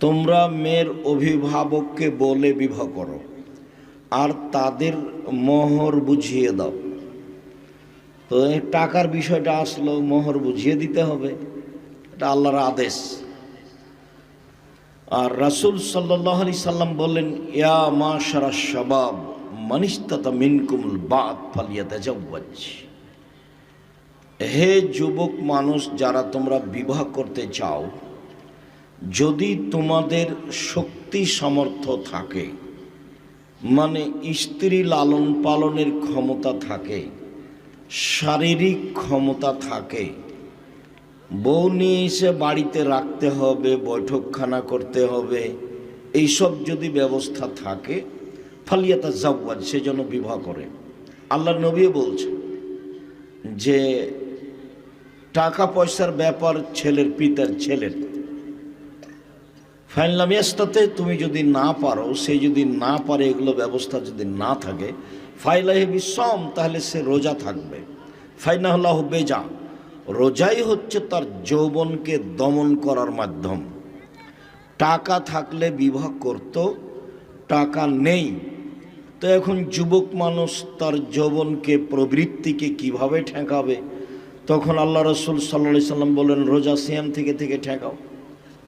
তোমরা মেয়ের অভিভাবককে বলে বিবাহ করো আর তাদের মোহর বুঝিয়ে দাও। তো এই টাকার বিষয়টা আসলো, মোহর বুঝিয়ে দিতে হবে, এটা আল্লাহর আদেশ। আর রাসূল সাল্লাল্লাহু আলাইহি সাল্লাম বললেন, ইয়া মাশারা শাবাব মান ইসতাতা মিনকুমুল বাত ফালিয়াতাজাওয়াজ। হে যুবক মানুষ, যারা তোমরা বিবাহ করতে চাও, যদি তোমাদের শক্তি সামর্থ্য থাকে, মানে স্ত্রী লালন পালনের ক্ষমতা থাকে, শারীরিক ক্ষমতা থাকে, বউ নিয়ে এসে বাড়িতে রাখতে হবে, বৈঠকখানা করতে হবে, এইসব যদি ব্যবস্থা থাকে, ফালিয়াতাজাওয়াজ, সেজন্য বিবাহ করে। আল্লাহর নবী বলছেন যে টাকা পয়সার ব্যাপার ছেলের পিতার ছেলের। ফাইনলাম ইয়াস্তাতে, তুমি যদি না পারো, সে যদি না পারে, এগুলো ব্যবস্থা যদি না থাকে, ফাইলাহি বিসম, তাহলে সে রোজা থাকবে। ফাইনাহুল্লাহ বেজা, রোজাই হচ্ছে তার যৌবনকে দমন করার মাধ্যম। টাকা থাকলে বিবাহ করত, টাকা নেই, তো এখন যুবক মানুষ তার যৌবনকে, প্রবৃত্তিকে কিভাবে ঠেকাবে? তখন আল্লাহ রাসূল সাল্লাল্লাহু আলাইহি সাল্লাম বলেন, রোজা সিয়াম থেকে ঠেকাও।